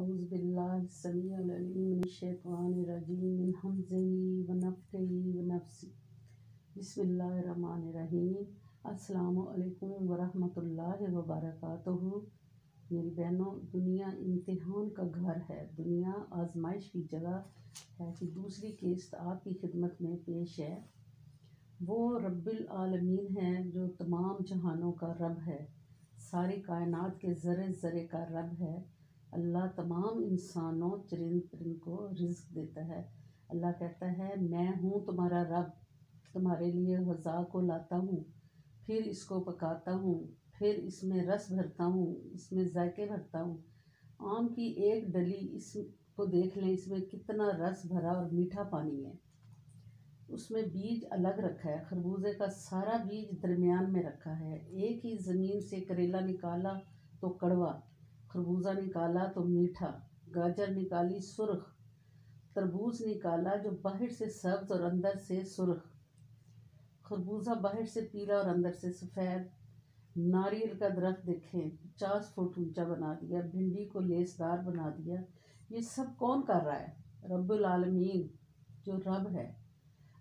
अऊज़ु बिल्लाहि समीउल अलीम मिनश शैतानिर रजीम मिन हमज़िही व नफ़्ख़िही व नफ़्सिही बिस्मिल्लाहिर रहमानिर रहीम। अस्सलामु अलैकुम व रहमतुल्लाहि व बरकातुहू। मेरी बहनों, दुनिया इम्तिहान का घर है, दुनिया आजमाइश की जगह है कि दूसरी किस्त आपकी खिदमत में पेश है। वो रब्बिल आलमीन है जो तमाम जहानों का रब है, सारी कायनात के ज़रे ज़रे का रब है। अल्लाह तमाम इंसानों चरिंद परिंद को रिज़्क देता है। अल्लाह कहता है, मैं हूँ तुम्हारा रब, तुम्हारे लिए ग़ज़ा को लाता हूँ, फिर इसको पकाता हूँ, फिर इसमें रस भरता हूँ, इसमें जायके भरता हूँ। आम की एक डली इसको देख लें, इसमें कितना रस भरा और मीठा पानी है। उसमें बीज अलग रखा है, खरबूजे का सारा बीज दरमियान में रखा है। एक ही ज़मीन से करेला निकाला तो कड़वा, खरबूजा निकाला तो मीठा, गाजर निकाली सुर्ख, तरबूज निकाला जो बाहर से सब्ज़ और अंदर से सुर्ख, खरबूजा बाहर से पीला और अंदर से सफ़ेद। नारियल का दरख्त देखें, 50 फुट ऊंचा बना दिया, भिंडी को लेसदार बना दिया। ये सब कौन कर रहा है? रब्बुल आलमीन जो रब है।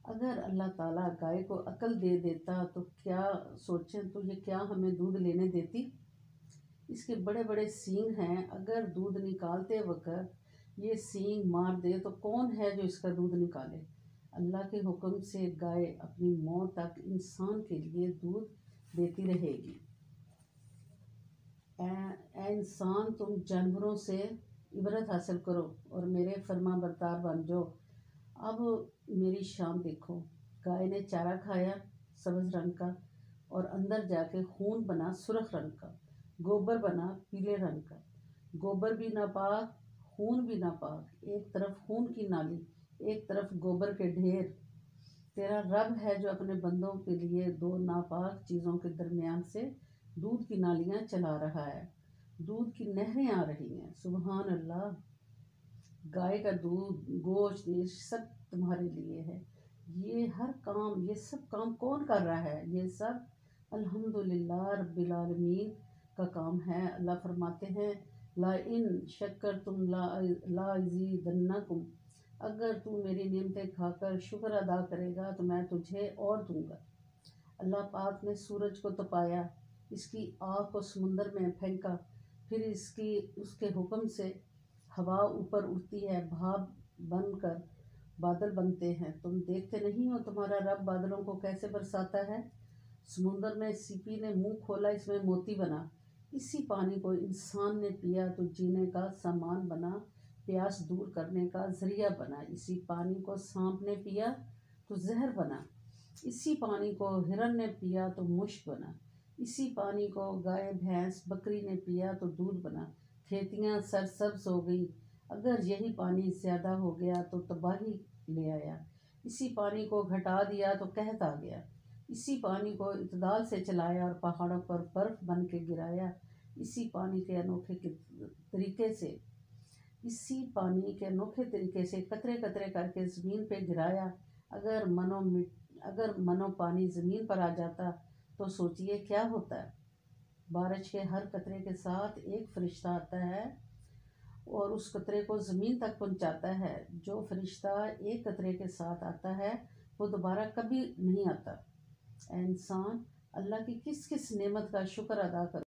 अगर अल्लाह ताला गाय को अकल दे देता तो क्या सोचें, तो ये क्या हमें दूध लेने देती? इसके बड़े बड़े सींग हैं, अगर दूध निकालते वक्त ये सींग मार दे तो कौन है जो इसका दूध निकाले? अल्लाह के हुक्म से गाय अपनी मौत तक इंसान के लिए दूध देती रहेगी। ऐ इंसान, तुम जानवरों से इबरत हासिल करो और मेरे फर्मा बरदार बन जाओ। अब मेरी शान देखो, गाय ने चारा खाया सब्ज़ रंग का और अंदर जाके खून बना सुर्ख रंग का, गोबर बना पीले रंग का। गोबर भी नापाक, खून भी नापाक, एक तरफ खून की नाली, एक तरफ गोबर के ढेर। तेरा रब है जो अपने बंदों के लिए दो नापाक चीज़ों के दरमियान से दूध की नालियाँ चला रहा है, दूध की नहरें आ रही हैं। सुबहान अल्लाह। गाय का दूध, गोश्त, ये सब तुम्हारे लिए है। ये हर काम, ये सब काम कौन कर रहा है? ये सब अल्हम्दुलिल्लाह रब्बिल आलमीन का काम है। अल्लाह फरमाते हैं, ला इन शक्करतुम ला अज़ीदन्नकुम, अगर तू मेरी नेमतें खाकर शुक्र अदा करेगा तो मैं तुझे और दूंगा। अल्लाह पाक ने सूरज को तपाया, इसकी आग को समुंदर में फेंका, फिर उसके हुक्म से हवा ऊपर उठती है, भाप बनकर बादल बनते हैं। तुम देखते नहीं हो तुम्हारा रब बादलों को कैसे बरसाता है? समुंदर में सीपी ने मुंह खोला, इसमें मोती बना। इसी पानी को इंसान ने पिया तो जीने का सामान बना, प्यास दूर करने का जरिया बना। इसी पानी को सांप ने पिया तो जहर बना, इसी पानी को हिरन ने पिया तो मुश्क बना, इसी पानी को गाय भैंस बकरी ने पिया तो दूध बना। खेतियाँ सरसब्ज हो गई, अगर यही पानी ज़्यादा हो गया तो तबाही ले आया। इसी पानी को घटा दिया तो कहत आ गया। इसी पानी को इतदाल से चलाया और पहाड़ों पर बर्फ़ बन के गिराया। इसी पानी के अनोखे तरीके से कतरे कतरे करके ज़मीन पे गिराया। अगर मनो पानी ज़मीन पर आ जाता तो सोचिए क्या होता है। बारिश के हर कतरे के साथ एक फरिश्ता आता है और उस कतरे को ज़मीन तक पहुंचाता है। जो फरिश्ता एक कतरे के साथ आता है वो दोबारा कभी नहीं आता। इंसान, अल्लाह की किस किस नेमत का शुक्र अदा कर।